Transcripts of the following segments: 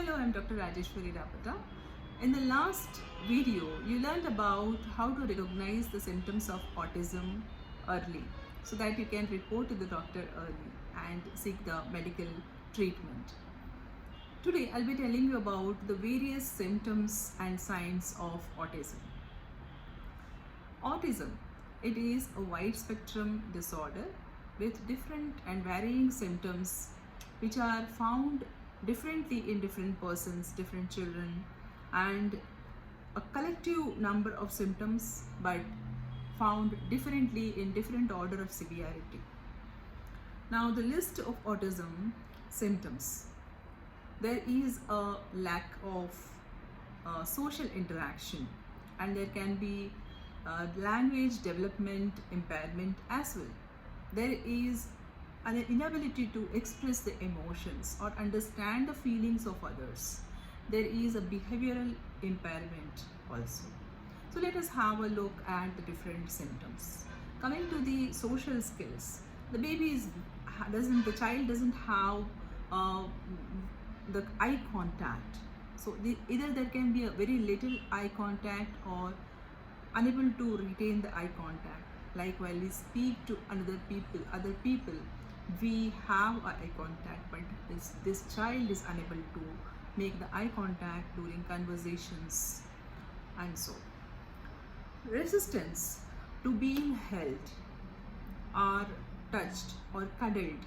Hello, I'm Dr. Rajeshwari Rapata. In the last video, you learned about how to recognize the symptoms of autism early so that you can report to the doctor early and seek the medical treatment. Today, I'll be telling you about the various symptoms and signs of autism. Autism, it is a wide spectrum disorder with different and varying symptoms which are found differently in different persons, different children, and a collective number of symptoms but found differently in different order of severity. Now, the list of autism symptoms. There is a lack of social interaction, and there can be language development impairment as well. There is an inability to express the emotions or understand the feelings of others. There is a behavioral impairment also. So let us have a look at the different symptoms. Coming to the social skills, the child doesn't have the eye contact. So either there can be a very little eye contact or unable to retain the eye contact. Like while we speak to other people, we have eye contact, but this child is unable to make the eye contact during conversations, and so resistance to being held or touched or cuddled.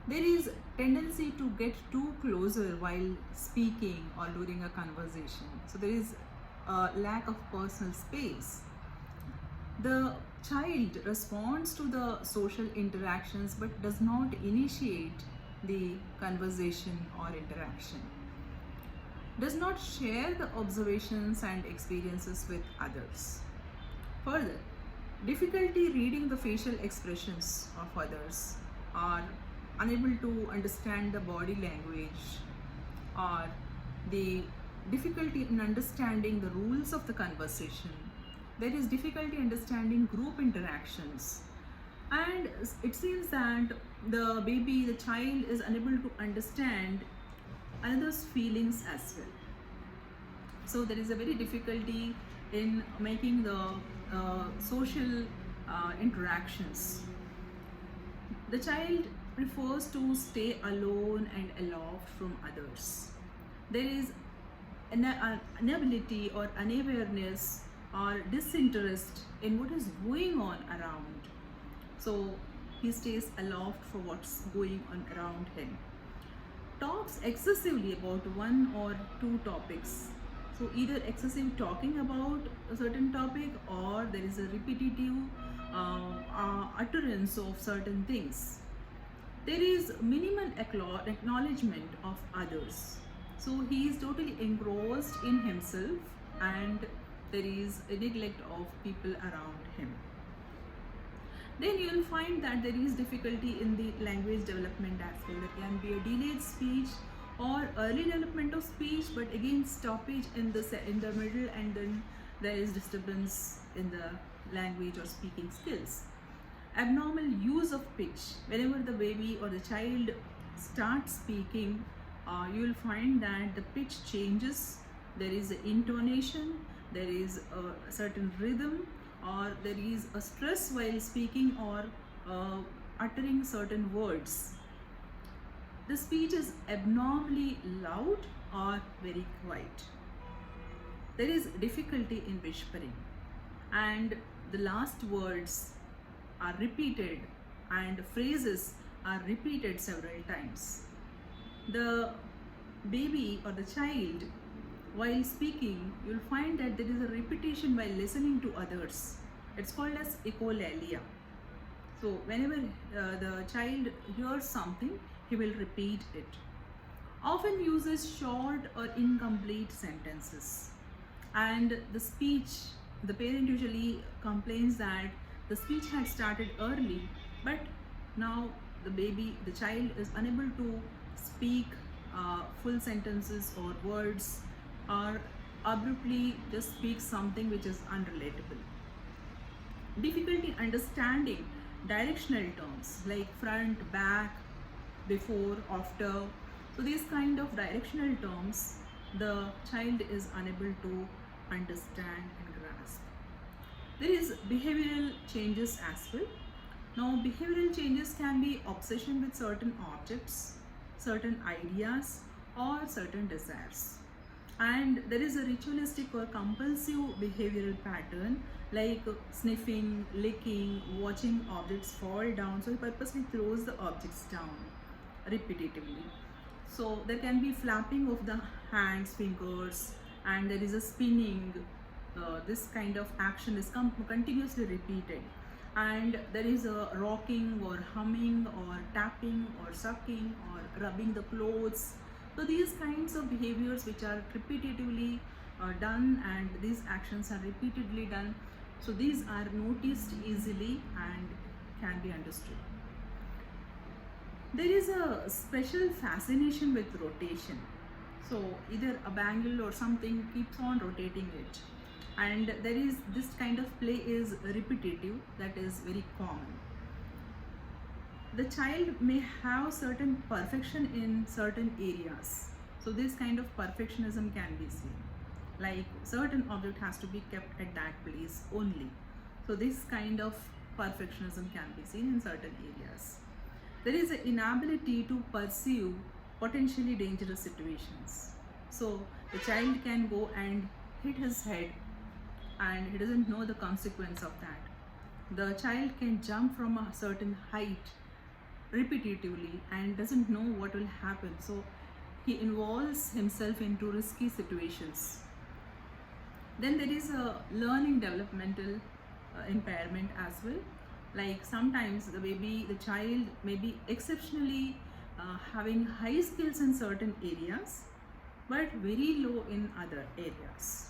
There is tendency to get too closer while speaking or during a conversation. So there is a lack of personal space. The child responds to the social interactions but does not initiate the conversation or interaction. Does not share the observations and experiences with others. Further, difficulty reading the facial expressions of others, or unable to understand the body language, or the difficulty in understanding the rules of the conversation. There is difficulty understanding group interactions, and it seems that the child is unable to understand another's feelings as well. So there is a very difficulty in making the social interactions. The child prefers to stay alone and aloft from others. There is an inability or unawareness or disinterest in what is going on around. So he stays aloft for what's going on around him. Talks excessively about one or two topics. So either excessive talking about a certain topic, or there is a repetitive utterance of certain things. There is minimal acknowledgement of others. So he is totally engrossed in himself, and there is a neglect of people around him. Then you will find that there is difficulty in the language development as well. There can be a delayed speech or early development of speech, but again stoppage in the middle, and then there is disturbance in the language or speaking skills. Abnormal use of pitch. Whenever the baby or the child starts speaking, you will find that the pitch changes. There is an intonation, there is a certain rhythm, or there is a stress while speaking or uttering certain words. The speech is abnormally loud or very quiet. There is difficulty in whispering, and the last words are repeated and phrases are repeated several times. The baby or the child, while speaking, you'll find that there is a repetition while listening to others. It's called as echolalia. So whenever the child hears something, he will repeat it. Often uses short or incomplete sentences. And the parent usually complains that the speech had started early, but now the child is unable to speak full sentences or words, or abruptly just speaks something which is unrelatable. Difficulty understanding directional terms like front, back, before, after, So these kind of directional terms the child is unable to understand and grasp. There is behavioral changes as well. Now, behavioral changes can be obsession with certain objects, certain ideas, or certain desires. And there is a ritualistic or compulsive behavioral pattern like sniffing, licking, watching objects fall down. So, he purposely throws the objects down repetitively. So, there can be flapping of the hands, fingers, and there is a spinning. This kind of action is continuously repeated, and there is a rocking or humming or tapping or sucking or rubbing the clothes. So these kinds of behaviors which are repetitively done, and these actions are repeatedly done, so these are noticed easily and can be understood. There is a special fascination with rotation. So either a bangle or something keeps on rotating it, and there is this kind of play is repetitive, that is very common. The child may have certain perfection in certain areas, so this kind of perfectionism can be seen, like certain object has to be kept at that place only. So this kind of perfectionism can be seen in certain areas. There is an inability to pursue potentially dangerous situations. So the child can go and hit his head and he doesn't know the consequence of that. The child can jump from a certain height repetitively and doesn't know what will happen. So he involves himself into risky situations. Then there is a learning developmental impairment as well. Like sometimes the child may be exceptionally having high skills in certain areas but very low in other areas.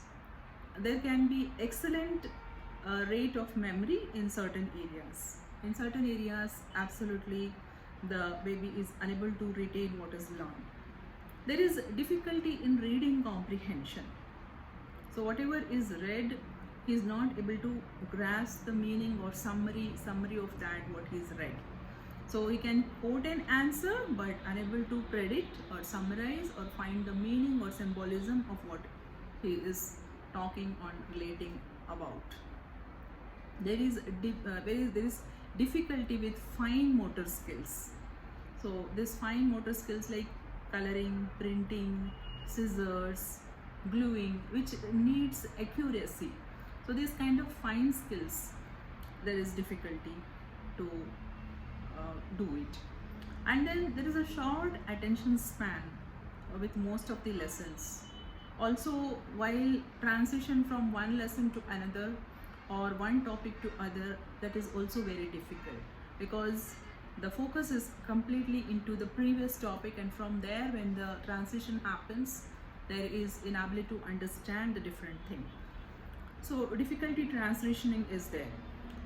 There can be excellent rate of memory in certain areas. In certain areas, absolutely the baby is unable to retain what is learned. There is difficulty in reading comprehension. So whatever is read, he is not able to grasp the meaning or summary of that what he is read. So he can quote an answer but unable to predict or summarize or find the meaning or symbolism of what he is talking or relating about. There is difficulty with fine motor skills. So this fine motor skills like coloring, printing, scissors, gluing, which needs accuracy. So these kind of fine skills, there is difficulty to do it. And then there is a short attention span with most of the lessons. Also, while transition from one lesson to another or one topic to other, that is also very difficult because the focus is completely into the previous topic, and from there when the transition happens, there is inability to understand the different thing. So difficulty transitioning is there.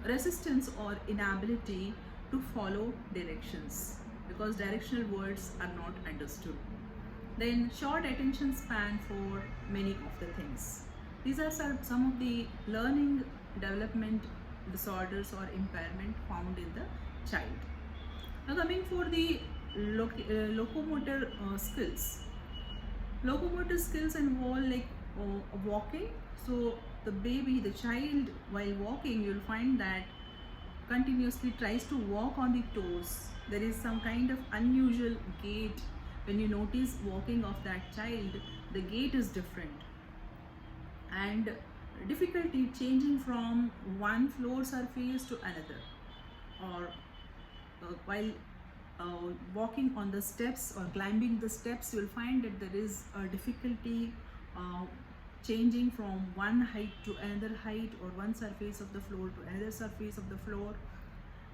Resistance or inability to follow directions because directional words are not understood. Then short attention span for many of the things. These are some of the learning development disorders or impairment found in the child. Now coming for the locomotor skills. Locomotor skills involve like walking. So the child while walking, you'll find that continuously tries to walk on the toes. There is some kind of unusual gait. When you notice walking of that child, the gait is different. And difficulty changing from one floor surface to another, or while walking on the steps or climbing the steps, you will find that there is a difficulty changing from one height to another height or one surface of the floor to another surface of the floor.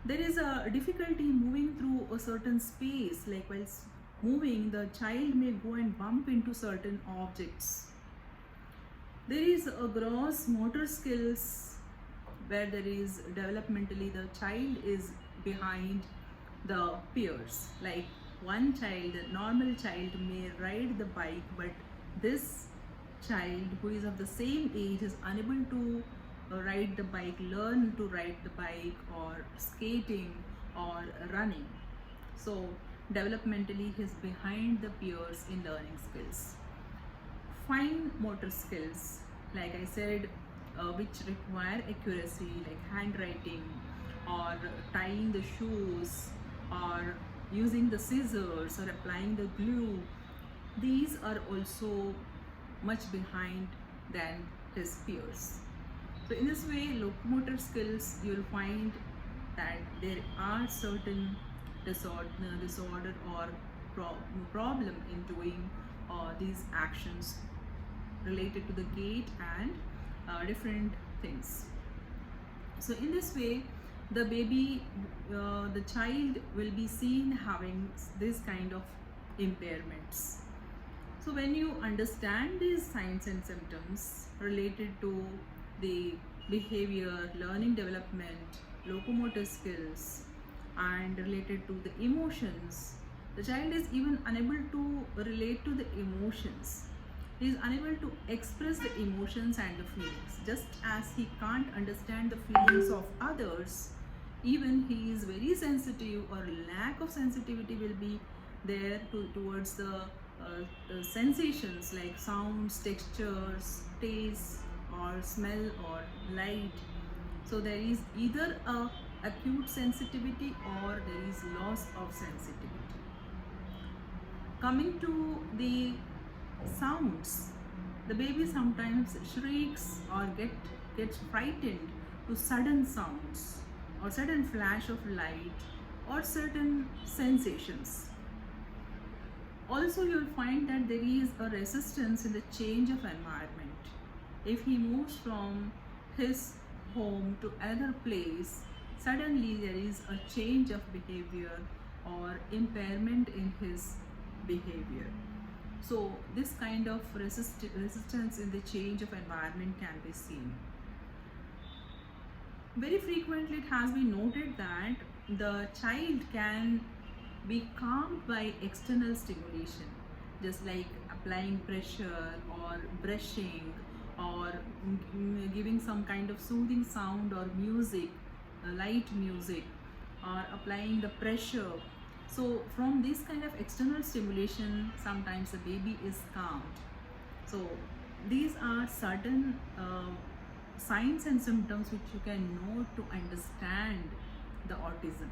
There is a difficulty moving through a certain space, like while moving, the child may go and bump into certain objects. There is a gross motor skills where there is developmentally the child is behind the peers. Like one child, a normal child may ride the bike, but this child who is of the same age is unable to ride the bike, learn to ride the bike or skating or running. So developmentally he's behind the peers in learning skills. Fine motor skills, like I said, which require accuracy, like handwriting or tying the shoes or using the scissors or applying the glue, these are also much behind than his peers. So in this way, locomotor skills, you'll find that there are certain disorder or problem in doing these actions related to the gait and different things. So in this way, the child will be seen having this kind of impairments. So when you understand these signs and symptoms related to the behavior, learning development, locomotor skills, and related to the emotions, the child is even unable to relate to the emotions. He is unable to express the emotions and the feelings. Just as he can't understand the feelings of others, even he is very sensitive or lack of sensitivity will be there towards the sensations like sounds, textures, taste or smell or light. So there is either a acute sensitivity or there is loss of sensitivity. Coming to the sounds, the baby sometimes shrieks or gets frightened to sudden sounds or sudden flash of light or certain sensations. Also, you'll find that there is a resistance in the change of environment. If he moves from his home to another place, suddenly there is a change of behavior or impairment in his behavior. So this kind of resistance in the change of environment can be seen. Very frequently it has been noted that the child can be calmed by external stimulation, just like applying pressure or brushing or giving some kind of soothing sound or music, light music, or applying the pressure. So from this kind of external stimulation, sometimes the baby is calmed. So these are certain signs and symptoms which you can know to understand the autism.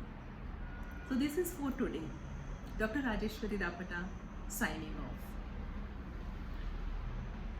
So this is for today. Dr. Rajeshwari Rapata signing off.